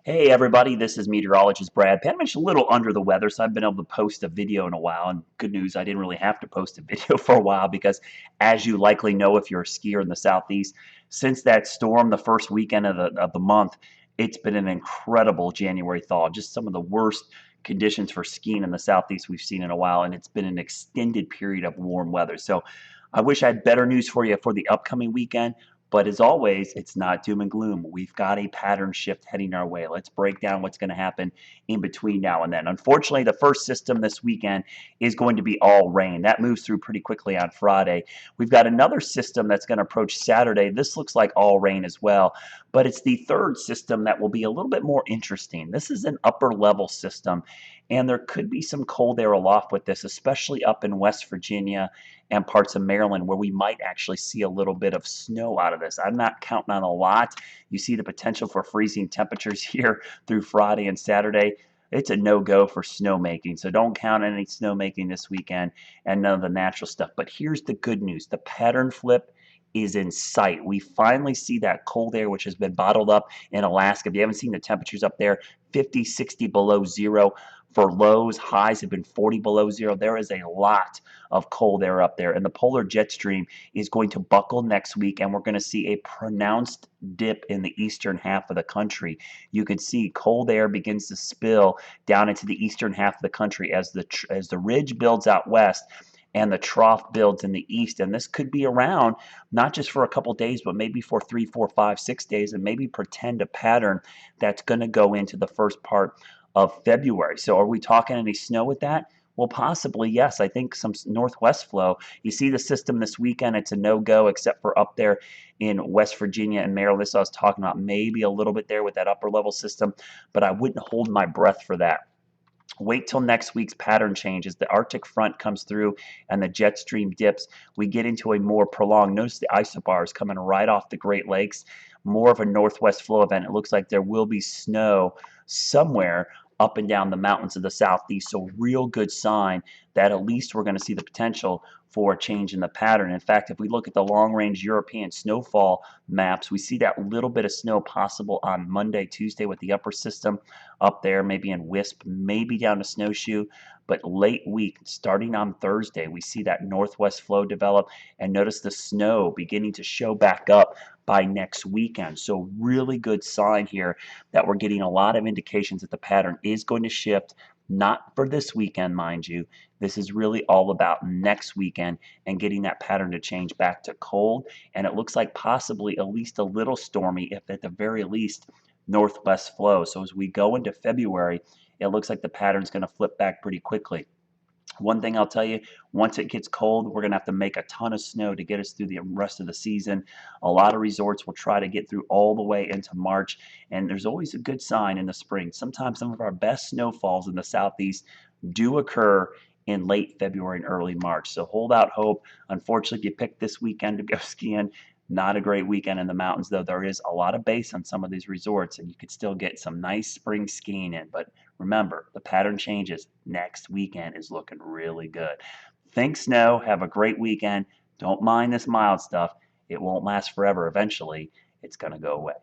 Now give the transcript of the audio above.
Hey everybody, this is meteorologist Brad. Pat, I'm actually a little under the weather, so I've been able to post a video in a while. And good news, I didn't really have to post a video for a while because, as you likely know, if you're a skier in the southeast, since that storm the first weekend of the month, it's been an incredible January thaw. Just some of the worst conditions for skiing in the southeast we've seen in a while, and it's been an extended period of warm weather. So I wish I had better news for you for the upcoming weekend. But as always, it's not doom and gloom. We've got a pattern shift heading our way. Let's break down what's going to happen in between now and then. Unfortunately, the first system this weekend is going to be all rain. That moves through pretty quickly on Friday. We've got another system that's going to approach Saturday. This looks like all rain as well, but it's the third system that will be a little bit more interesting. This is an upper level system, and there could be some cold air aloft with this, especially up in West Virginia and parts of Maryland where we might actually see a little bit of snow out of this. I'm not counting on a lot. You see the potential for freezing temperatures here through Friday and Saturday. It's a no-go for snowmaking, so don't count on any snowmaking this weekend and none of the natural stuff. But here's the good news. The pattern flip is in sight. We finally see that cold air, which has been bottled up in Alaska. If you haven't seen the temperatures up there, 50, 60 below zero. For lows, highs have been 40 below zero. There is a lot of cold air up there, and the polar jet stream is going to buckle next week, and we're going to see a pronounced dip in the eastern half of the country. You can see cold air begins to spill down into the eastern half of the country as the ridge builds out west and the trough builds in the east. And this could be around not just for a couple days, but maybe for 3, 4, 5, 6 days, and maybe pretend a pattern that's going to go into the first part of February. So are we talking any snow with that? Well, possibly, yes. I think some northwest flow. You see the system this weekend, it's a no-go except for up there in West Virginia and Maryland. This I was talking about, maybe a little bit there with that upper level system, but I wouldn't hold my breath for that. Wait till next week's pattern changes. The Arctic front comes through and the jet stream dips. We get into a more prolonged, notice the isobars coming right off the Great Lakes, more of a northwest flow event. It looks like there will be snow somewhere up and down the mountains of the southeast. So real good sign that at least we're going to see the potential for a change in the pattern. In fact, if we look at the long range European snowfall maps, we see that little bit of snow possible on Monday, Tuesday with the upper system up there, maybe in Wisp, maybe down to Snowshoe. But late week, starting on Thursday, we see that northwest flow develop, and notice the snow beginning to show back up by next weekend. So really good sign here that we're getting a lot of indications that the pattern is going to shift, not for this weekend, mind you. This is really all about next weekend and getting that pattern to change back to cold. And it looks like possibly at least a little stormy, if at the very least northwest flow. So as we go into February, it looks like the pattern's going to flip back pretty quickly. One thing I'll tell you, once it gets cold, we're going to have to make a ton of snow to get us through the rest of the season. A lot of resorts will try to get through all the way into March, and there's always a good sign in the spring. Sometimes some of our best snowfalls in the southeast do occur in late February and early March. So hold out hope. Unfortunately, if you pick this weekend to go skiing, not a great weekend in the mountains, though there is a lot of base on some of these resorts, and you could still get some nice spring skiing in. But remember, the pattern changes. Next weekend is looking really good. Think snow. Have a great weekend. Don't mind this mild stuff. It won't last forever. Eventually, it's going to go away.